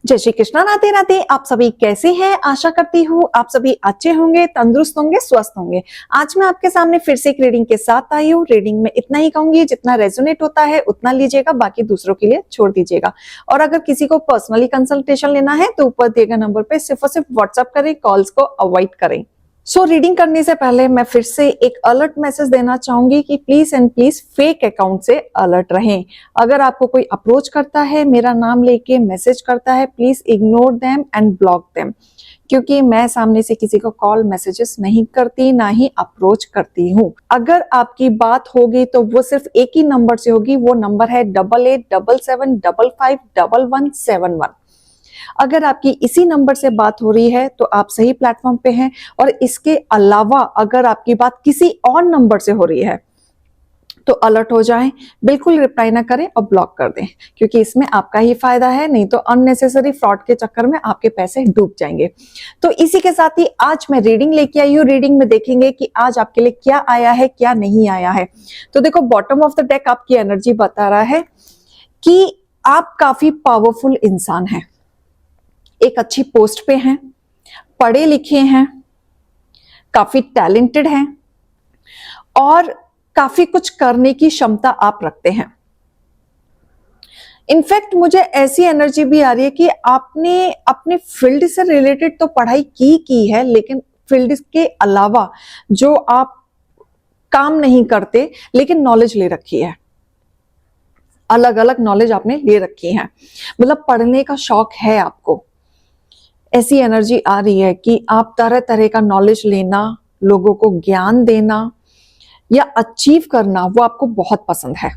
जय श्री कृष्णा। राधे राधे। आप सभी कैसे हैं? आशा करती हूँ आप सभी अच्छे होंगे, तंदुरुस्त होंगे, स्वस्थ होंगे। आज मैं आपके सामने फिर से एक रीडिंग के साथ आई हूँ। रीडिंग में इतना ही कहूंगी, जितना रेजोनेट होता है उतना लीजिएगा, बाकी दूसरों के लिए छोड़ दीजिएगा। और अगर किसी को पर्सनली कंसल्टेशन लेना है तो ऊपर दिए गए नंबर पे सिर्फ और सिर्फ व्हाट्सएप करें, कॉल्स को अवॉइड करें। रीडिंग करने से पहले मैं फिर से एक अलर्ट मैसेज देना चाहूंगी कि please and please fake account से अलर्ट रहें। अगर आपको कोई अप्रोच करता है, मेरा नाम लेके मैसेज करता है, please ignore them and block them, क्योंकि मैं सामने से किसी को कॉल मैसेजेस नहीं करती, ना ही अप्रोच करती हूँ। अगर आपकी बात होगी तो वो सिर्फ एक ही नंबर से होगी। वो नंबर है 8877551171। अगर आपकी इसी नंबर से बात हो रही है तो आप सही प्लेटफॉर्म पे हैं। और इसके अलावा अगर आपकी बात किसी और नंबर से हो रही है तो अलर्ट हो जाएं, बिल्कुल रिप्लाई ना करें और ब्लॉक कर दें, क्योंकि इसमें आपका ही फायदा है, नहीं तो अननेसेसरी फ्रॉड के चक्कर में आपके पैसे डूब जाएंगे। तो इसी के साथ ही आज मैं रीडिंग लेके आई हूँ। रीडिंग में देखेंगे कि आज आपके लिए क्या आया है, क्या नहीं आया है। तो देखो, बॉटम ऑफ द डेक आपकी एनर्जी बता रहा है कि आप काफी पावरफुल इंसान हैं, एक अच्छी पोस्ट पे हैं, पढ़े लिखे हैं, काफी टैलेंटेड हैं और काफी कुछ करने की क्षमता आप रखते हैं। इनफैक्ट मुझे ऐसी एनर्जी भी आ रही है कि आपने अपने फील्ड से रिलेटेड तो पढ़ाई की है, लेकिन फील्ड के अलावा जो आप काम नहीं करते लेकिन नॉलेज ले रखी है, अलग अलग नॉलेज आपने ले रखी है, मतलब पढ़ने का शौक है आपको। ऐसी एनर्जी आ रही है कि आप तरह तरह का नॉलेज लेना, लोगों को ज्ञान देना या अचीव करना वो आपको बहुत पसंद है।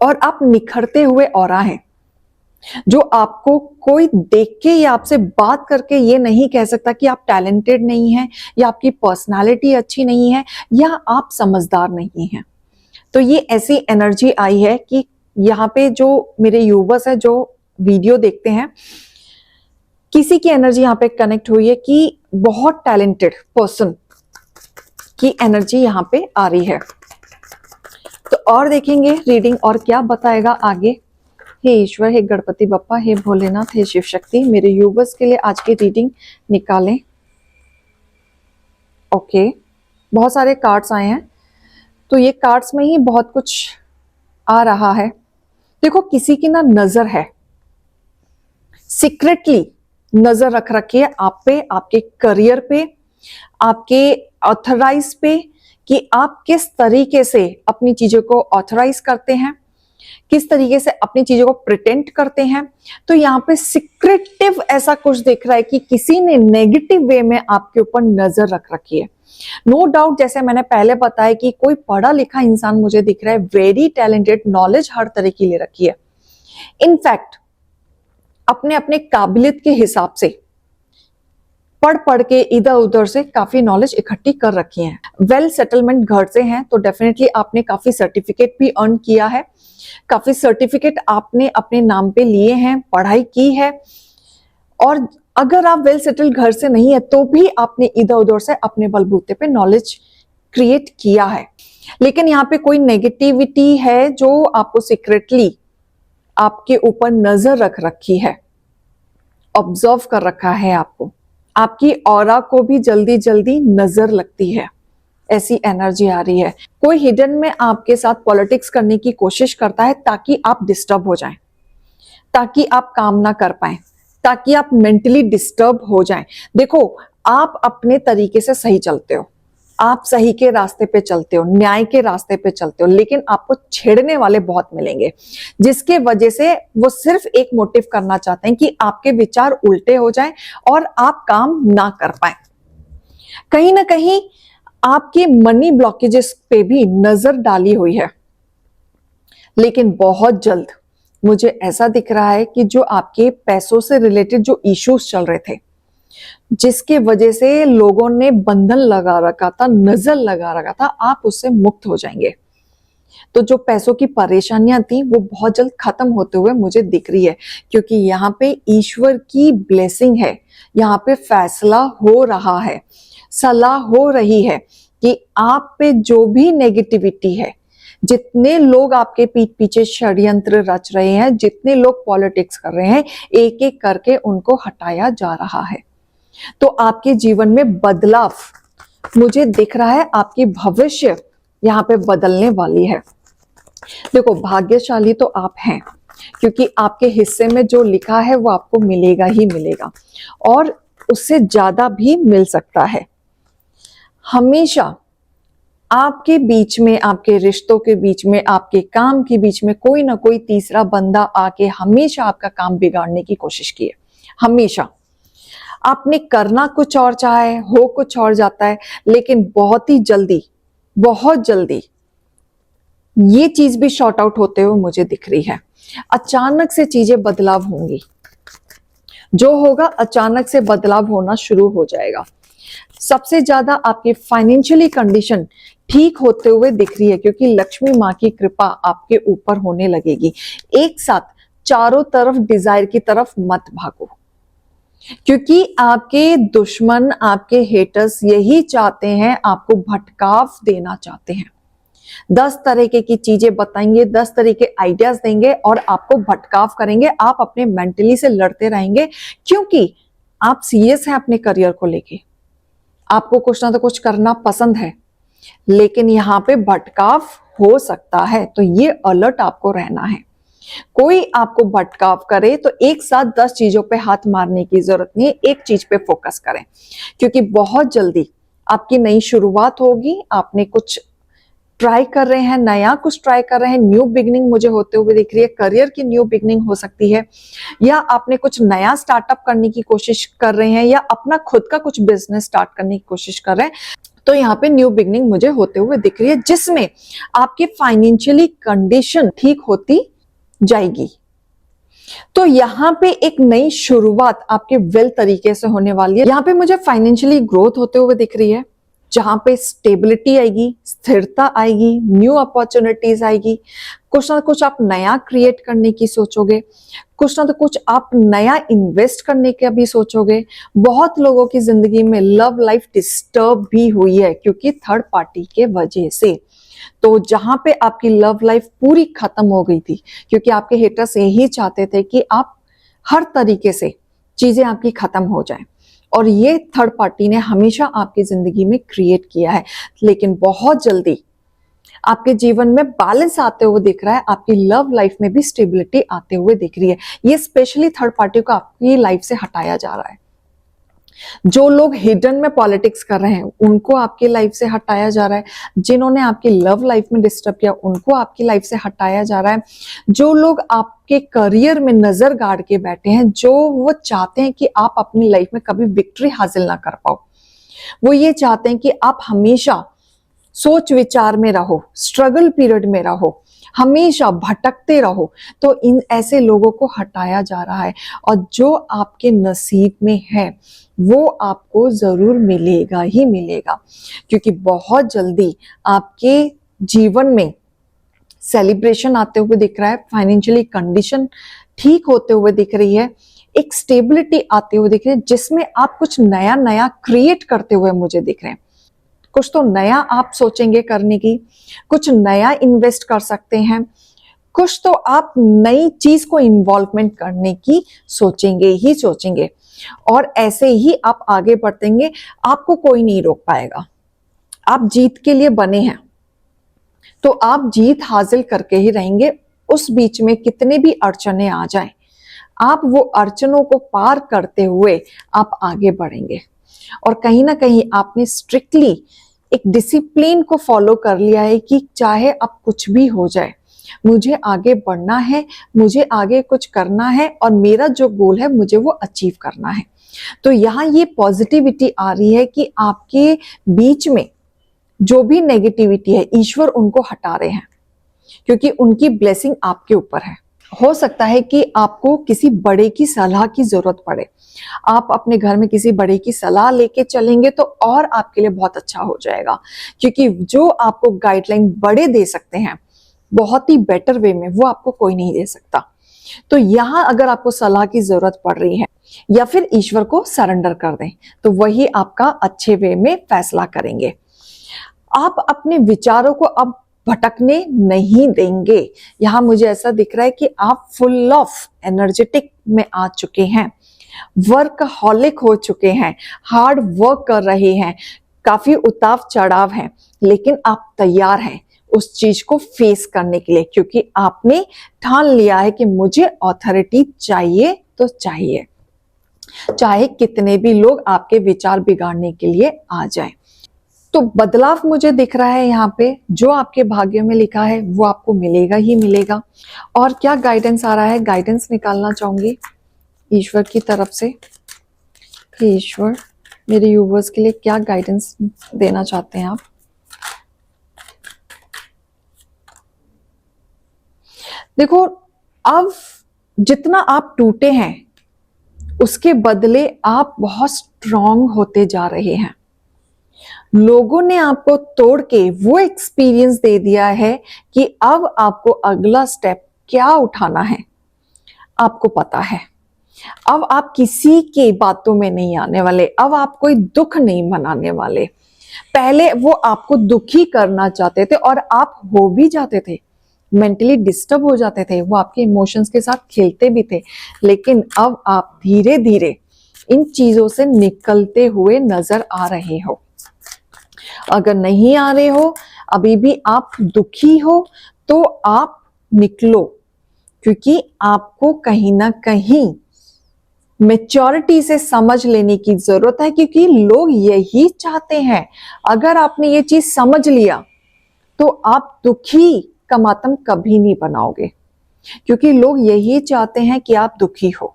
और आप निखरते हुए ऑरा हैं, जो आपको कोई देख के या आपसे बात करके ये नहीं कह सकता कि आप टैलेंटेड नहीं हैं, या आपकी पर्सनालिटी अच्छी नहीं है, या आप समझदार नहीं हैं। तो ये ऐसी एनर्जी आई है कि यहाँ पे जो मेरे यूवर्स है, जो वीडियो देखते हैं, किसी की एनर्जी यहाँ पे कनेक्ट हुई है कि बहुत टैलेंटेड पर्सन की एनर्जी यहाँ पे आ रही है। तो और देखेंगे रीडिंग और क्या बताएगा आगे। हे ईश्वर, हे गणपति बप्पा, हे भोलेनाथ, हे शिव शक्ति, मेरे यूवर्स के लिए आज की रीडिंग निकालें। ओके, बहुत सारे कार्ड्स आए हैं, तो ये कार्ड्स में ही बहुत कुछ आ रहा है। देखो, किसी की ना नजर है, सीक्रेटली नजर रख रखी है आप पे, आपके करियर पे, आपके ऑथराइज पे, कि आप किस तरीके से अपनी चीजों को ऑथराइज करते हैं, किस तरीके से अपनी चीजों को प्रिटेंड करते हैं। तो यहाँ पे सीक्रेटिव ऐसा कुछ दिख रहा है कि किसी ने नेगेटिव वे में आपके ऊपर नजर रख रखी है। नो डाउट, जैसे मैंने पहले बताया कि कोई पढ़ा लिखा इंसान मुझे दिख रहा है, वेरी टैलेंटेड, नॉलेज हर तरह की ले रखी है। इनफैक्ट अपने अपने काबिलियत के हिसाब से पढ़ पढ़ के इधर उधर से काफी नॉलेज इकट्ठी कर रखी है। वेल सेटलमेंट घर से हैं तो डेफिनेटली आपने काफी सर्टिफिकेट भी अर्न किया है, काफी सर्टिफिकेट आपने अपने नाम पे लिए हैं, पढ़ाई की है। और अगर आप वेल सेटल्ड घर से नहीं है तो भी आपने इधर उधर से अपने बलबूते पे नॉलेज क्रिएट किया है। लेकिन यहाँ पे कोई नेगेटिविटी है जो आपको सीक्रेटली आपके ऊपर नजर रख रखी है, ऑब्जर्व कर रखा है आपको, आपकी ऑरा को भी जल्दी जल्दी नजर लगती है। ऐसी एनर्जी आ रही है। कोई हिडन में आपके साथ पॉलिटिक्स करने की कोशिश करता है ताकि आप डिस्टर्ब हो जाएं, ताकि आप काम ना कर पाएं, ताकि आप मेंटली डिस्टर्ब हो जाएं। देखो, आप अपने तरीके से सही चलते हो, आप सही के रास्ते पे चलते हो, न्याय के रास्ते पे चलते हो, लेकिन आपको छेड़ने वाले बहुत मिलेंगे, जिसके वजह से वो सिर्फ एक मोटिव करना चाहते हैं कि आपके विचार उल्टे हो जाएं और आप काम ना कर पाए। कहीं ना कहीं आपके मनी ब्लॉकेजेस पे भी नजर डाली हुई है। लेकिन बहुत जल्द मुझे ऐसा दिख रहा है कि जो आपके पैसों से रिलेटेड जो इश्यूज चल रहे थे, जिसके वजह से लोगों ने बंधन लगा रखा था, नजर लगा रखा था, आप उससे मुक्त हो जाएंगे। तो जो पैसों की परेशानियां थी वो बहुत जल्द खत्म होते हुए मुझे दिख रही है, क्योंकि यहाँ पे ईश्वर की ब्लेसिंग है, यहाँ पे फैसला हो रहा है, सलाह हो रही है कि आप पे जो भी नेगेटिविटी है, जितने लोग आपके पीठ पीछे षड्यंत्र रच रहे हैं, जितने लोग पॉलिटिक्स कर रहे हैं, एक एक करके उनको हटाया जा रहा है। तो आपके जीवन में बदलाव मुझे दिख रहा है, आपकी भविष्य यहाँ पे बदलने वाली है। देखो, भाग्यशाली तो आप हैं, क्योंकि आपके हिस्से में जो लिखा है वो आपको मिलेगा ही मिलेगा, और उससे ज्यादा भी मिल सकता है। हमेशा आपके बीच में, आपके रिश्तों के बीच में, आपके काम के बीच में कोई ना कोई तीसरा बंदा आके हमेशा आपका काम बिगाड़ने की कोशिश की है। हमेशा आपने करना कुछ और चाहा है, हो कुछ और जाता है, लेकिन बहुत ही जल्दी, बहुत जल्दी ये चीज भी शॉर्ट आउट होते हुए मुझे दिख रही है। अचानक से चीजें बदलाव होंगी, जो होगा अचानक से बदलाव होना शुरू हो जाएगा। सबसे ज्यादा आपकी फाइनेंशियली कंडीशन ठीक होते हुए दिख रही है, क्योंकि लक्ष्मी माँ की कृपा आपके ऊपर होने लगेगी। एक साथ चारों तरफ डिजायर की तरफ मत भागो, क्योंकि आपके दुश्मन, आपके हेटर्स यही चाहते हैं, आपको भटकाव देना चाहते हैं। 10 तरीके की चीजें बताएंगे, 10 तरीके आइडियाज देंगे और आपको भटकाव करेंगे। आप अपने मेंटली से लड़ते रहेंगे, क्योंकि आप सीरियस हैं अपने करियर को लेके, आपको कुछ ना तो कुछ करना पसंद है, लेकिन यहाँ पे भटकाव हो सकता है। तो ये अलर्ट आपको रहना है। कोई आपको भटकाव करे तो एक साथ 10 चीजों पे हाथ मारने की जरूरत नहीं है, एक चीज पे फोकस करें, क्योंकि बहुत जल्दी आपकी नई शुरुआत होगी। आपने कुछ ट्राई कर रहे हैं, नया कुछ ट्राई कर रहे हैं, न्यू बिगनिंग मुझे होते हुए दिख रही है। करियर की न्यू बिगनिंग हो सकती है, या आपने कुछ नया स्टार्टअप करने की कोशिश कर रहे हैं, या अपना खुद का कुछ बिजनेस स्टार्ट करने की कोशिश कर रहे हैं। तो यहाँ पे न्यू बिगनिंग मुझे होते हुए दिख रही है, जिसमें आपकी फाइनेंशियली कंडीशन ठीक होती जाएगी। तो यहाँ पे एक नई शुरुआत आपके वेल तरीके से होने वाली है। यहाँ पे मुझे फाइनेंशियली ग्रोथ होते हुए दिख रही है, जहां पे स्टेबिलिटी आएगी, स्थिरता आएगी, न्यू अपॉर्चुनिटीज आएगी। कुछ ना कुछ आप नया क्रिएट करने की सोचोगे, कुछ ना तो कुछ आप नया इन्वेस्ट करने का भी सोचोगे। बहुत लोगों की जिंदगी में लव लाइफ डिस्टर्ब भी हुई है, क्योंकि थर्ड पार्टी के वजह से। तो जहां पे आपकी लव लाइफ पूरी खत्म हो गई थी, क्योंकि आपके हेटर्स यही चाहते थे कि आप हर तरीके से चीजें आपकी खत्म हो जाए, और ये थर्ड पार्टी ने हमेशा आपकी जिंदगी में क्रिएट किया है। लेकिन बहुत जल्दी आपके जीवन में बैलेंस आते हुए दिख रहा है, आपकी लव लाइफ में भी स्टेबिलिटी आते हुए दिख रही है। ये स्पेशली थर्ड पार्टी को आपकी लाइफ से हटाया जा रहा है। जो लोग हिडन में पॉलिटिक्स कर रहे हैं उनको आपकी लाइफ से हटाया जा रहा है। जिन्होंने आपकी लव लाइफ में डिस्टर्ब किया उनको आपकी लाइफ से हटाया जा रहा है। जो लोग आपके करियर में नजर गाड़ के बैठे हैं, जो वो चाहते हैं कि आप अपनी लाइफ में कभी विक्ट्री हासिल ना कर पाओ, वो ये चाहते हैं कि आप हमेशा सोच विचार में रहो, स्ट्रगल पीरियड में रहो, हमेशा भटकते रहो, तो इन ऐसे लोगों को हटाया जा रहा है। और जो आपके नसीब में है वो आपको जरूर मिलेगा ही मिलेगा, क्योंकि बहुत जल्दी आपके जीवन में सेलिब्रेशन आते हुए दिख रहा है, फाइनेंशियली कंडीशन ठीक होते हुए दिख रही है, एक स्टेबिलिटी आते हुए दिख रही है, जिसमें आप कुछ नया नया क्रिएट करते हुए मुझे दिख रहे हैं। कुछ तो नया आप सोचेंगे करने की, कुछ नया इन्वेस्ट कर सकते हैं, कुछ तो आप नई चीज को इन्वॉल्वमेंट करने की सोचेंगे ही सोचेंगे, और ऐसे ही आप आगे बढ़तेंगे। आपको कोई नहीं रोक पाएगा। आप जीत के लिए बने हैं, तो आप जीत हासिल करके ही रहेंगे। उस बीच में कितने भी अड़चने आ जाएं, आप वो अड़चनों को पार करते हुए आप आगे बढ़ेंगे। और कहीं ना कहीं आपने स्ट्रिक्टली एक डिसिप्लिन को फॉलो कर लिया है कि चाहे अब कुछ भी हो जाए, मुझे आगे बढ़ना है, मुझे आगे कुछ करना है, और मेरा जो गोल है मुझे वो अचीव करना है। तो यहाँ ये पॉजिटिविटी आ रही है कि आपके बीच में जो भी नेगेटिविटी है ईश्वर उनको हटा रहे हैं, क्योंकि उनकी ब्लेसिंग आपके ऊपर है। हो सकता है कि आपको किसी बड़े की सलाह की जरूरत पड़े, आप अपने घर में किसी बड़े की सलाह लेके चलेंगे तो और आपके लिए बहुत अच्छा हो जाएगा, क्योंकि जो आपको गाइडलाइन बड़े दे सकते हैं बहुत ही बेटर वे में, वो आपको कोई नहीं दे सकता। तो यहाँ अगर आपको सलाह की जरूरत पड़ रही है, या फिर ईश्वर को सरेंडर कर दें, तो वही आपका अच्छे वे में फैसला करेंगे। आप अपने विचारों को अब भटकने नहीं देंगे। यहाँ मुझे ऐसा दिख रहा है कि आप फुल ऑफ एनर्जेटिक में आ चुके हैं, वर्कहॉलिक हो चुके हैं, हार्ड वर्क कर रहे हैं, काफी उतार चढ़ाव है, लेकिन आप तैयार हैं उस चीज को फेस करने के लिए, क्योंकि आपने ठान लिया है कि मुझे ऑथोरिटी चाहिए तो चाहिए, चाहे कितने भी लोग आपके विचार बिगाड़ने के लिए आ जाएं। तो बदलाव मुझे दिख रहा है यहाँ पे, जो आपके भाग्य में लिखा है वो आपको मिलेगा ही मिलेगा। और क्या गाइडेंस आ रहा है, गाइडेंस निकालना चाहूंगी ईश्वर की तरफ से। ईश्वर मेरे यूवर्स के लिए क्या गाइडेंस देना चाहते हैं आप। देखो, अब जितना आप टूटे हैं उसके बदले आप बहुत स्ट्रांग होते जा रहे हैं। लोगों ने आपको तोड़ के वो एक्सपीरियंस दे दिया है कि अब आपको अगला स्टेप क्या उठाना है आपको पता है। अब आप किसी के बातों में नहीं आने वाले, अब आप कोई दुख नहीं मनाने वाले। पहले वो आपको दुखी करना चाहते थे और आप हो भी जाते थे, मेंटली डिस्टर्ब हो जाते थे, वो आपके इमोशंस के साथ खेलते भी थे, लेकिन अब आप धीरे धीरे इन चीजों से निकलते हुए नजर आ रहे हो। अगर नहीं आ रहे हो, अभी भी आप दुखी हो, तो आप निकलो, क्योंकि आपको कहीं ना कहीं मैच्योरिटी से समझ लेने की जरूरत है, क्योंकि लोग यही चाहते हैं। अगर आपने ये चीज समझ लिया तो आप दुखी का मातम कभी नहीं बनाओगे, क्योंकि लोग यही चाहते हैं कि आप दुखी हो।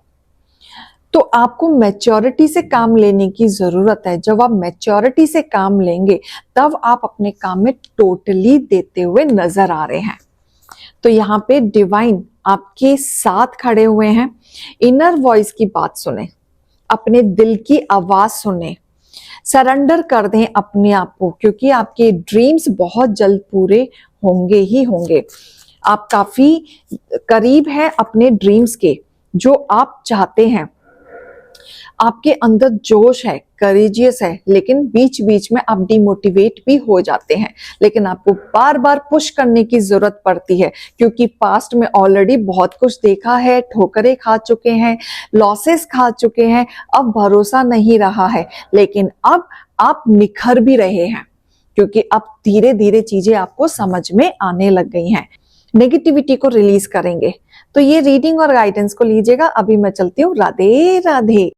तो आपको मैच्योरिटी से काम लेने की जरूरत है। जब आप मैच्योरिटी से काम लेंगे तब आप अपने काम में टोटली देते हुए नजर आ रहे हैं। तो यहाँ पे डिवाइन आपके साथ खड़े हुए हैं। इनर वॉइस की बात सुने, अपने दिल की आवाज सुने, सरेंडर कर दें अपने आप को, क्योंकि आपके ड्रीम्स बहुत जल्द पूरे होंगे ही होंगे। आप काफी करीब हैं अपने ड्रीम्स के, जो आप चाहते हैं। आपके अंदर जोश है, करेजियस है, लेकिन बीच बीच में आप डिमोटिवेट भी हो जाते हैं, लेकिन आपको बार बार पुश करने की जरूरत पड़ती है, क्योंकि पास्ट में ऑलरेडी बहुत कुछ देखा है, ठोकरें खा चुके हैं, लॉसेस खा चुके हैं, अब भरोसा नहीं रहा है। लेकिन अब आप निखर भी रहे हैं, क्योंकि अब धीरे धीरे चीजें आपको समझ में आने लग गई हैं। नेगेटिविटी को रिलीज करेंगे। तो ये रीडिंग और गाइडेंस को लीजिएगा। अभी मैं चलती हूँ। राधे राधे।